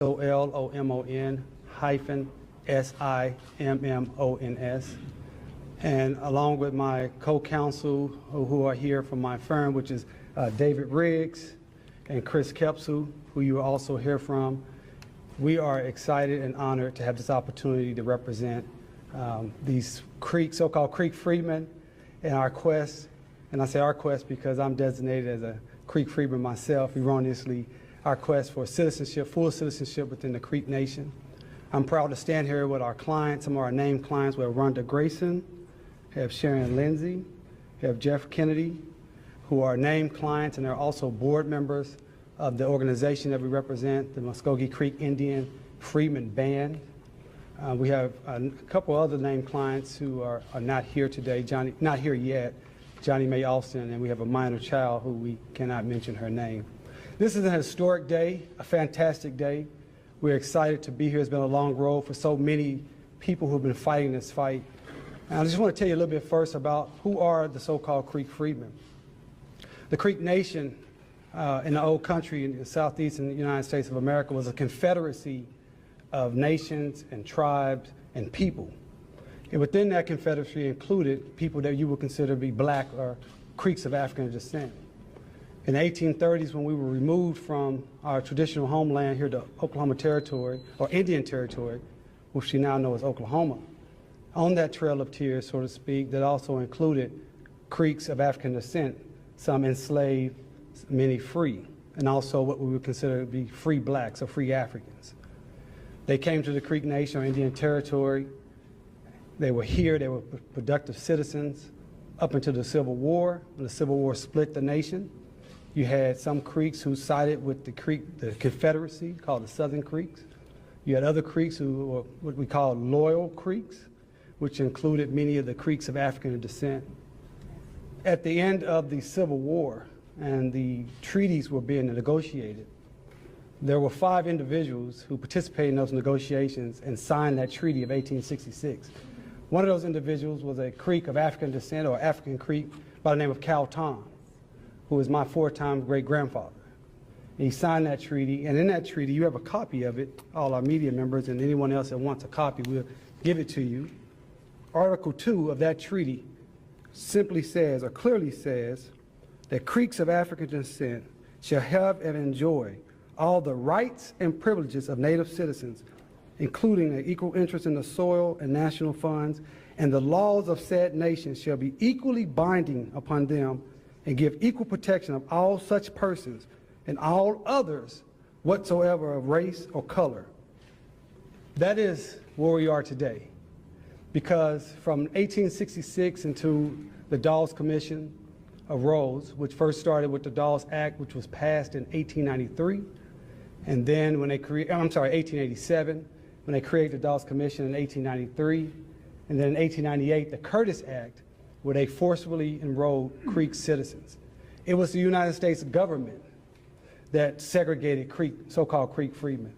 SOLOMON-SIMMONS. And along with my co-counsel who are here from my firm, which is David Riggs and Chris Kepsu, who you will also hear from, we are excited and honored to have this opportunity to represent these so-called Creek Freedmen in our quest. And I say our quest because I'm designated as a Creek Freedman myself, erroneously, our quest for citizenship, full citizenship within the Creek Nation. I'm proud to stand here with our clients, some of our named clients. We have Rhonda Grayson, we have Sharon Lindsay, we have Jeff Kennedy, who are named clients, and they're also board members of the organization that we represent, the Muscogee Creek Indian Freedmen Band. We have a couple other named clients who are not here today, not here yet, Johnny Mae Austin, and we have a minor child who we cannot mention her name. This is a historic day, a fantastic day. We're excited to be here. It's been a long road for so many people who've been fighting this fight. And I just want to tell you a little bit first about who are the so-called Creek Freedmen. The Creek Nation in the old country in the southeastern United States of America was a confederacy of nations and tribes and people. And within that confederacy included people that you would consider to be black or Creeks of African descent. In the 1830s, when we were removed from our traditional homeland here to Oklahoma Territory, or Indian Territory, which we now know as Oklahoma, on that trail of tears, so to speak, that also included Creeks of African descent, some enslaved, many free, and also what we would consider to be free blacks or free Africans. They came to the Creek Nation or Indian Territory. They were here, they were productive citizens up until the Civil War. When the Civil War split the nation, you had some Creeks who sided with the Confederacy, called the Southern Creeks. You had other Creeks who were what we call loyal Creeks, which included many of the Creeks of African descent. At the end of the Civil War and the treaties were being negotiated, there were 5 individuals who participated in those negotiations and signed that treaty of 1866. One of those individuals was a Creek of African descent, or African Creek, by the name of Cal Tom, who was my 4-time great-grandfather. He signed that treaty, and in that treaty, you have a copy of it. All our media members and anyone else that wants a copy, we'll give it to you. Article 2 of that treaty simply says, or clearly says, that Creeks of African descent shall have and enjoy all the rights and privileges of native citizens, including an equal interest in the soil and national funds, and the laws of said nation shall be equally binding upon them and give equal protection of all such persons and all others whatsoever of race or color. That is where we are today. Because from 1866 into the Dawes Commission of Rolls, which first started with the Dawes Act, which was passed in 1893, and then when they 1887, when they created the Dawes Commission in 1893, and then in 1898, the Curtis Act, where they forcibly enrolled Creek citizens. It was the United States government that segregated so-called Creek freedmen.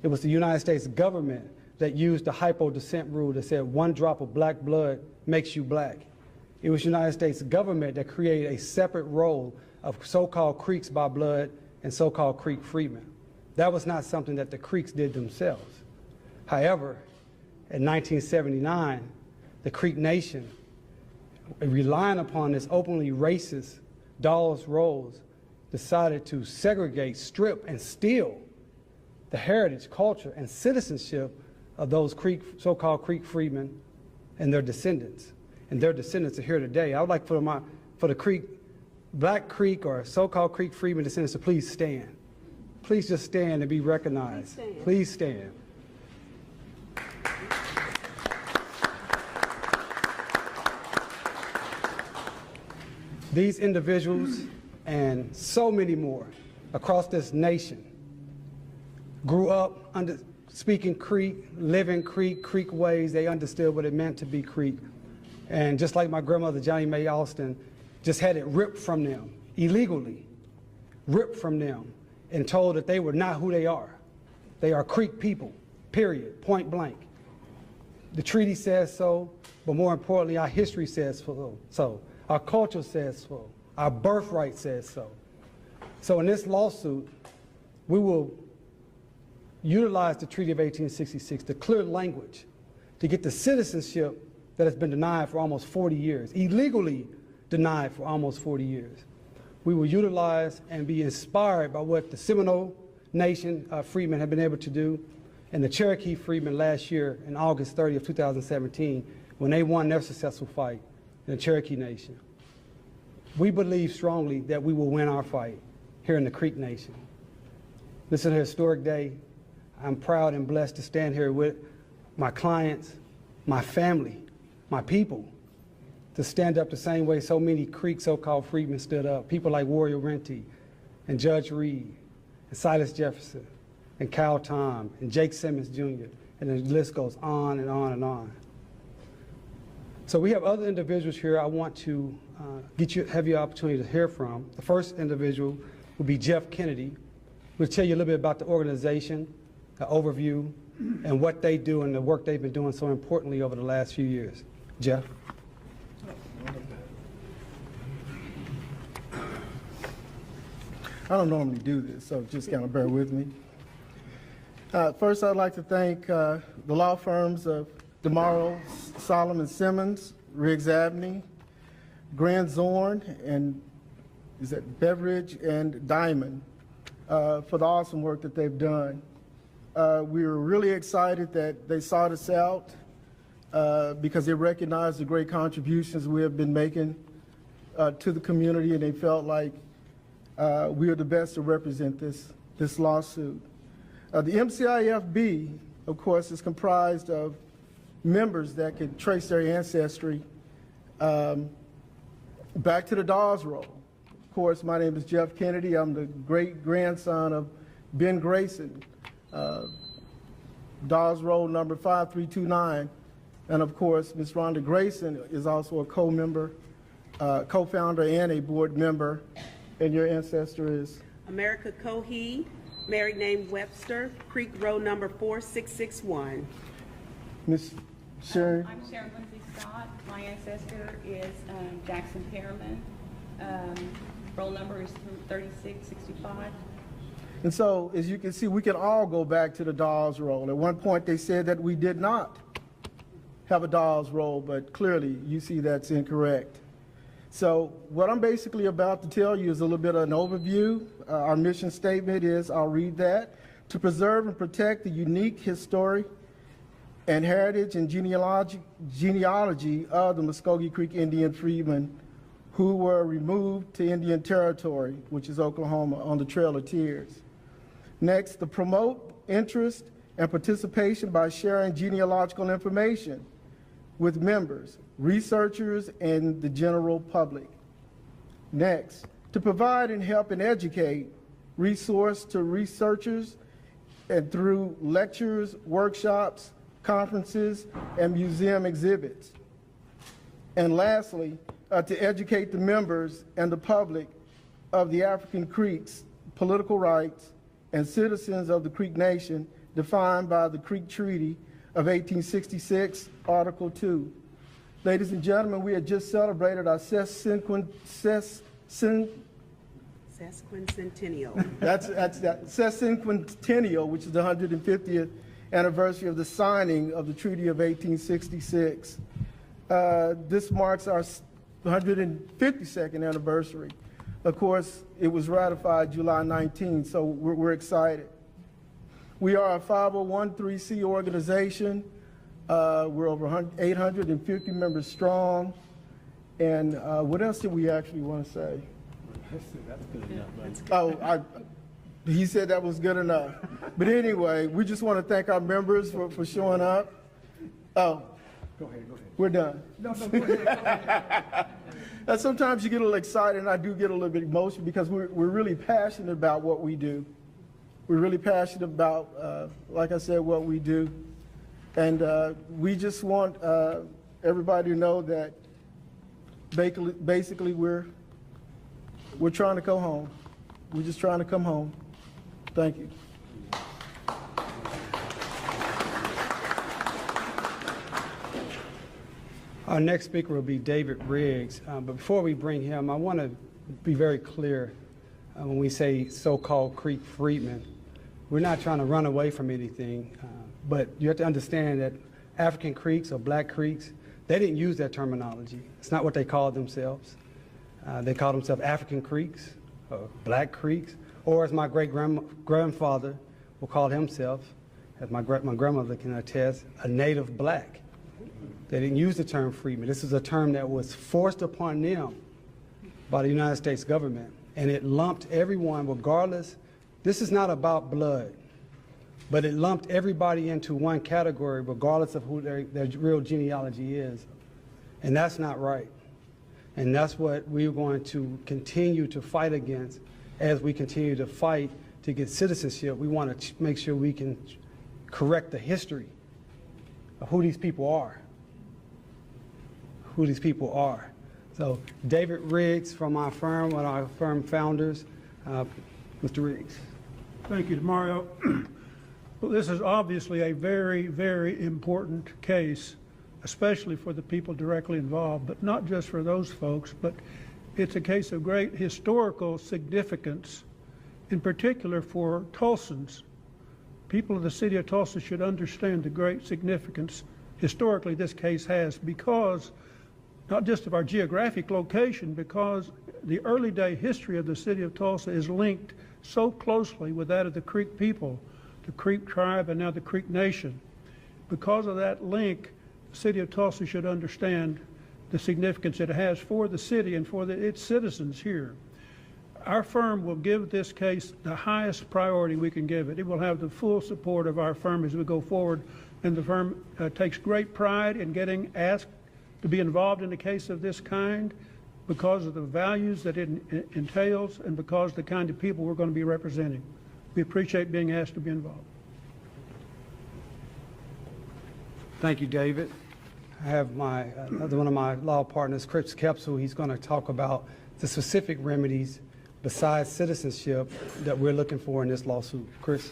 It was the United States government that used the hypo-descent rule that said 1 drop of black blood makes you black. It was the United States government that created a separate role of so-called Creeks by blood and so-called Creek freedmen. That was not something that the Creeks did themselves. However, in 1979, the Creek Nation, relying upon this openly racist Dawes rolls, decided to segregate, strip, and steal the heritage, culture, and citizenship of those so-called Creek freedmen and their descendants. And their descendants are here today. I would like for the Black Creek or so-called Creek freedmen descendants to please stand. Please just stand and be recognized. Please stand. These individuals and so many more across this nation grew up speaking Creek, living Creek ways. They understood what it meant to be Creek. And just like my grandmother, Johnny Mae Austin, just had it ripped from them, illegally, ripped from them, and told that they were not who they are. They are Creek people, period, point blank. The treaty says so, but more importantly, our history says so. Our culture says so. Our birthright says so. So in this lawsuit, we will utilized the Treaty of 1866, the clear language, to get the citizenship that has been denied for almost 40 years, illegally denied for almost 40 years. We will utilize and be inspired by what the Seminole Nation freedmen have been able to do, and the Cherokee freedmen last year in August 30 of 2017, when they won their successful fight in the Cherokee Nation. We believe strongly that we will win our fight here in the Creek Nation. This is a historic day. I'm proud and blessed to stand here with my clients, my family, my people, to stand up the same way so many Creek so-called freedmen stood up. People like Warrior Renty and Judge Reed and Silas Jefferson and Cal Tom and Jake Simmons Jr. And the list goes on and on and on. So we have other individuals here I want to have your opportunity to hear from. The first individual will be Jeff Kennedy. We'll tell you a little bit about the organization, the overview, and what they do and the work they've been doing so importantly over the last few years. Jeff? I don't normally do this, so just kind of bear with me. First, I'd like to thank the law firms of DeMauro, Solomon Simmons, Riggs Abney, Grand Zorn, and is that Beveridge and Diamond for the awesome work that they've done. We were really excited that they sought us out because they recognized the great contributions we have been making to the community, and they felt like we are the best to represent this lawsuit. The MCIFB, of course, is comprised of members that could trace their ancestry back to the Dawes Roll. Of course, my name is Jeff Kennedy. I'm the great-grandson of Ben Grayson, Dawes Roll number 5329. And of course, Ms. Rhonda Grayson is also a co-member, co-founder and a board member. And your ancestor is? America Cohee, married name Webster, Creek Road number 4661. Ms. Sharon? I'm Sharon Lindsay Scott. My ancestor is Jackson Pearman. Roll number is 3665. And so, as you can see, we can all go back to the Dawes Roll. At one point, they said that we did not have a Dawes Roll, but clearly, you see that's incorrect. So what I'm basically about to tell you is a little bit of an overview. Our mission statement is, I'll read that, to preserve and protect the unique history and heritage and genealogy of the Muscogee Creek Indian freedmen who were removed to Indian Territory, which is Oklahoma, on the Trail of Tears. Next, to promote interest and participation by sharing genealogical information with members, researchers, and the general public. Next, to provide and help and educate resource to researchers and through lectures, workshops, conferences, and museum exhibits. And lastly, to educate the members and the public of the African Creeks' political rights and citizens of the Creek Nation defined by the Creek Treaty of 1866, Article 2. Ladies and gentlemen, we had just celebrated our sesquicentennial. That's sesquicentennial, which is the 150th anniversary of the signing of the Treaty of 1866. This marks our 152nd anniversary. Of course, it was ratified July 19, so we're excited. We are a 501(c) organization. We're over 850 members strong. And what else did we actually want to say? That's good enough. He said that was good enough. But anyway, we just want to thank our members for showing up. Oh, Go ahead. we're done. No, go ahead. Sometimes you get a little excited, and I do get a little bit emotional because we're really passionate about what we do. We're really passionate about, like I said, what we do. And we just want everybody to know that basically we're trying to go home. We're just trying to come home. Thank you. Our next speaker will be David Riggs. But before we bring him, I want to be very clear when we say so-called Creek freedmen. We're not trying to run away from anything, but you have to understand that African Creeks or Black Creeks, they didn't use that terminology. It's not what they called themselves. They called themselves African Creeks or Black Creeks, or as my great-grandfather will call himself, as my grandmother can attest, a native black. They didn't use the term freedmen. This is a term that was forced upon them by the United States government, and it lumped everyone regardless. This is not about blood, but it lumped everybody into one category regardless of who their real genealogy is, and that's not right. And that's what we're going to continue to fight against as we continue to fight to get citizenship. We want to make sure we can correct the history of who these people are. Who these people are. So David Riggs from our firm, one of our firm founders. Mr. Riggs. Thank you, Mario. Well, this is obviously a very, very important case, especially for the people directly involved, but not just for those folks, but it's a case of great historical significance, in particular for Tulsans. People of the city of Tulsa should understand the great significance historically this case has, because not just of our geographic location, because the early day history of the city of Tulsa is linked so closely with that of the Creek people, the Creek tribe, and now the Creek Nation. Because of that link, the city of Tulsa should understand the significance it has for the city and for its citizens here. Our firm will give this case the highest priority we can give it. It will have the full support of our firm as we go forward, and the firm takes great pride in getting asked to be involved in a case of this kind because of the values that it entails and because of the kind of people we're going to be representing. We appreciate being asked to be involved. Thank you, David. I have my another one of my law partners, Chris Kepsel. He's going to talk about the specific remedies besides citizenship that we're looking for in this lawsuit. Chris.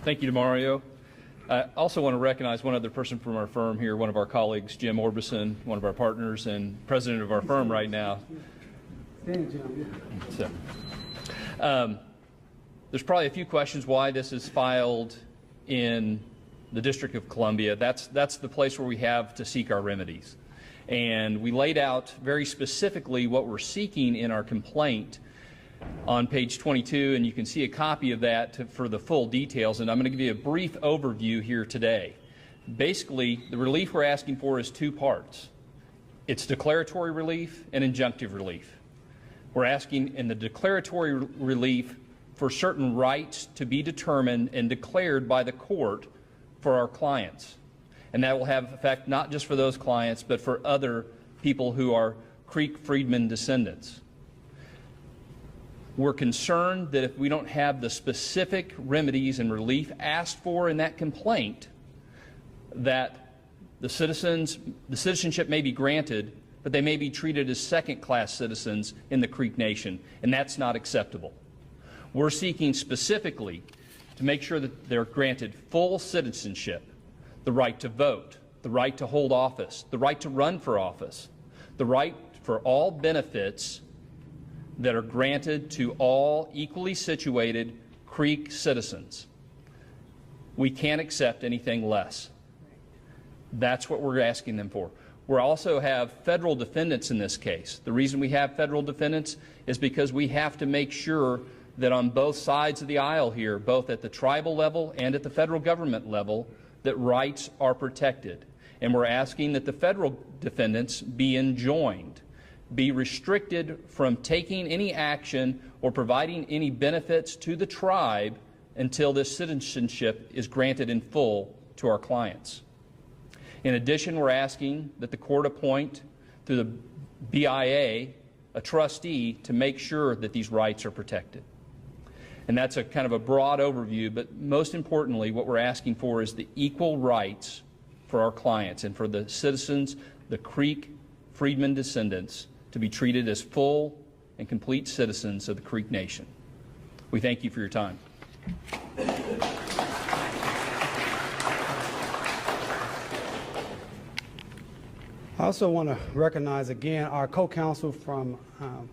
Thank you, Mario. I also want to recognize one other person from our firm here, one of our colleagues, Jim Orbison, one of our partners and president of our firm right now. So, there's probably a few questions why this is filed in the District of Columbia. That's the place where we have to seek our remedies. And we laid out very specifically what we're seeking in our complaint on page 22, and you can see a copy of that for the full details, and I'm going to give you a brief overview here today. Basically, the relief we're asking for is two parts. It's declaratory relief and injunctive relief. We're asking in the declaratory relief for certain rights to be determined and declared by the court for our clients. And that will have effect not just for those clients, but for other people who are Creek Freedmen descendants. We're concerned that if we don't have the specific remedies and relief asked for in that complaint, that the citizenship may be granted, but they may be treated as second-class citizens in the Creek Nation, and that's not acceptable. We're seeking specifically to make sure that they're granted full citizenship, the right to vote, the right to hold office, the right to run for office, the right for all benefits that are granted to all equally situated Creek citizens. We can't accept anything less. That's what we're asking them for. We also have federal defendants in this case. The reason we have federal defendants is because we have to make sure that on both sides of the aisle here, both at the tribal level and at the federal government level, that rights are protected. And we're asking that the federal defendants be enjoined, be restricted from taking any action or providing any benefits to the tribe until this citizenship is granted in full to our clients. In addition, we're asking that the court appoint through the BIA a trustee to make sure that these rights are protected. And that's a kind of a broad overview, but most importantly, what we're asking for is the equal rights for our clients and for the citizens, the Creek Freedmen descendants, to be treated as full and complete citizens of the Creek Nation. We thank you for your time. I also want to recognize again our co-counsel from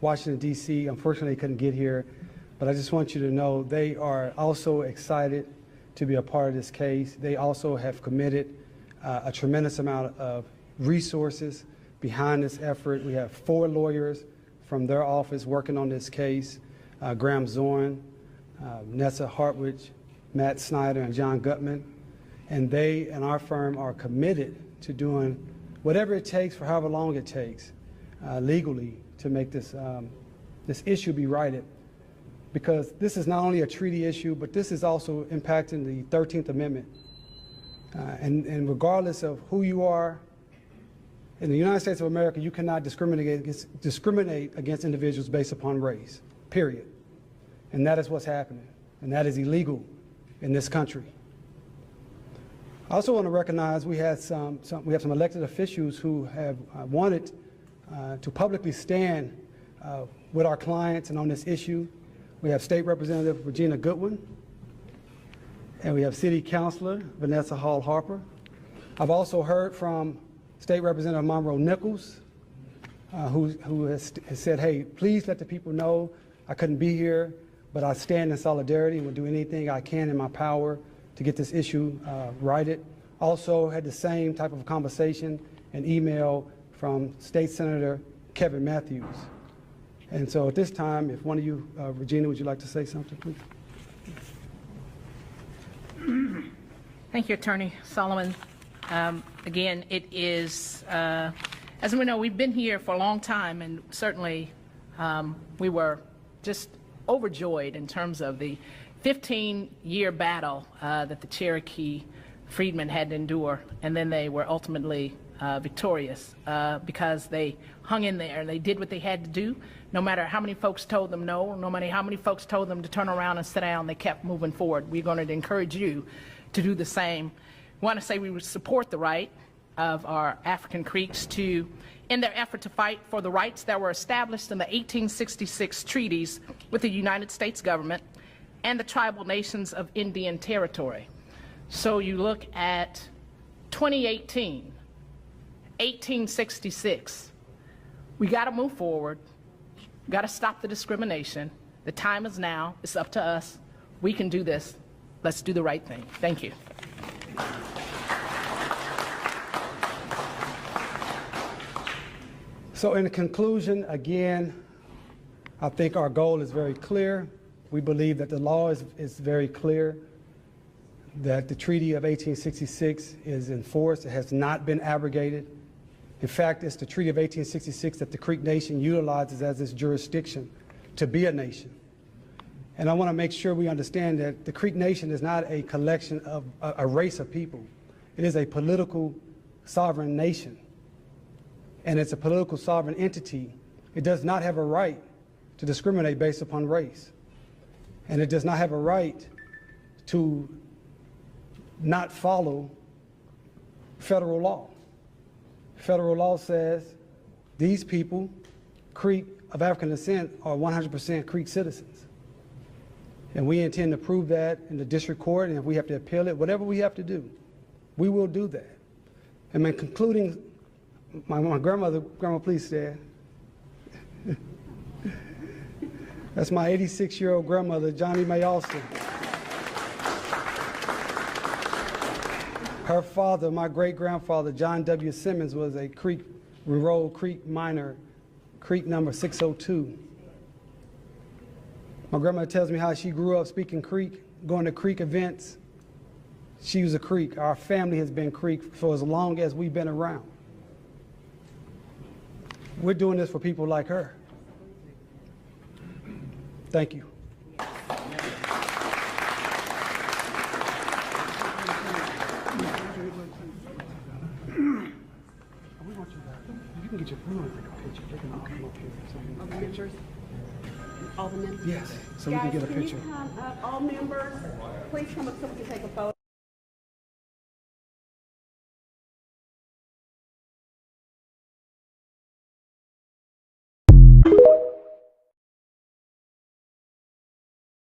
Washington, D.C. Unfortunately, couldn't get here. but I just want you to know they are also excited to be a part of this case. They also have committed a tremendous amount of resources behind this effort. We have 4 lawyers from their office working on this case, Graham Zorn, Nessa Hartwich, Matt Snyder, and John Gutman. And they and our firm are committed to doing whatever it takes for however long it takes legally to make this, this issue be righted. Because this is not only a treaty issue, but this is also impacting the 13th Amendment. And regardless of who you are, in the United States of America, you cannot discriminate against individuals based upon race, period. And that is what's happening. And that is illegal in this country. I also want to recognize we have some elected officials who have wanted to publicly stand with our clients and on this issue. We have State Representative Regina Goodwin, and we have City Councilor Vanessa Hall Harper. I've also heard from State Representative Monroe Nichols, who has said, hey, please let the people know I couldn't be here, but I stand in solidarity and will do anything I can in my power to get this issue righted. Also had the same type of conversation and email from State Senator Kevin Matthews. And so at this time, if one of you, Regina, would you like to say something, please? Thank you, Attorney Solomon. Again, it is, as we know, we've been here for a long time, and certainly we were just overjoyed in terms of the 15-year battle that the Cherokee freedmen had to endure, and then they were ultimately victorious because they hung in there and they did what they had to do. No matter how many folks told them no, no matter how many folks told them to turn around and sit down, they kept moving forward. We're going to encourage you to do the same. We want to say we would support the right of our African Creeks to, in their effort to fight for the rights that were established in the 1866 treaties with the United States government and the tribal nations of Indian Territory. So you look at 2018, 1866. We got to move forward. We got to stop the discrimination. The time is now. It's up to us. We can do this. Let's do the right thing. Thank you. So in conclusion, again, I think our goal is very clear. We believe that the law is very clear, that the Treaty of 1866 is enforced. It has not been abrogated. In fact, it's the Treaty of 1866 that the Creek Nation utilizes as its jurisdiction to be a nation. And I want to make sure we understand that the Creek Nation is not a collection of a race of people. It is a political sovereign nation. And it's a political sovereign entity. It does not have a right to discriminate based upon race. And it does not have a right to not follow federal law. Federal law says these people, Creek of African descent, are 100% Creek citizens. And we intend to prove that in the district court, and if we have to appeal it, whatever we have to do, we will do that. And in concluding, my grandmother, Grandma, please stand. That's my 86-year-old grandmother, Johnny Mae Austin. Her father, my great-grandfather, John W. Simmons, was a Creek Roll Creek miner, Creek number 602. My grandmother tells me how she grew up speaking Creek, going to Creek events. She was a Creek. Our family has been Creek for as long as we've been around. We're doing this for people like her. Thank you. You can get your phone and take a picture. They can all come up here so you can get a picture. All the members? Yes, so we can get a picture. Guys, can you come up, all members, please come up so we can take a photo.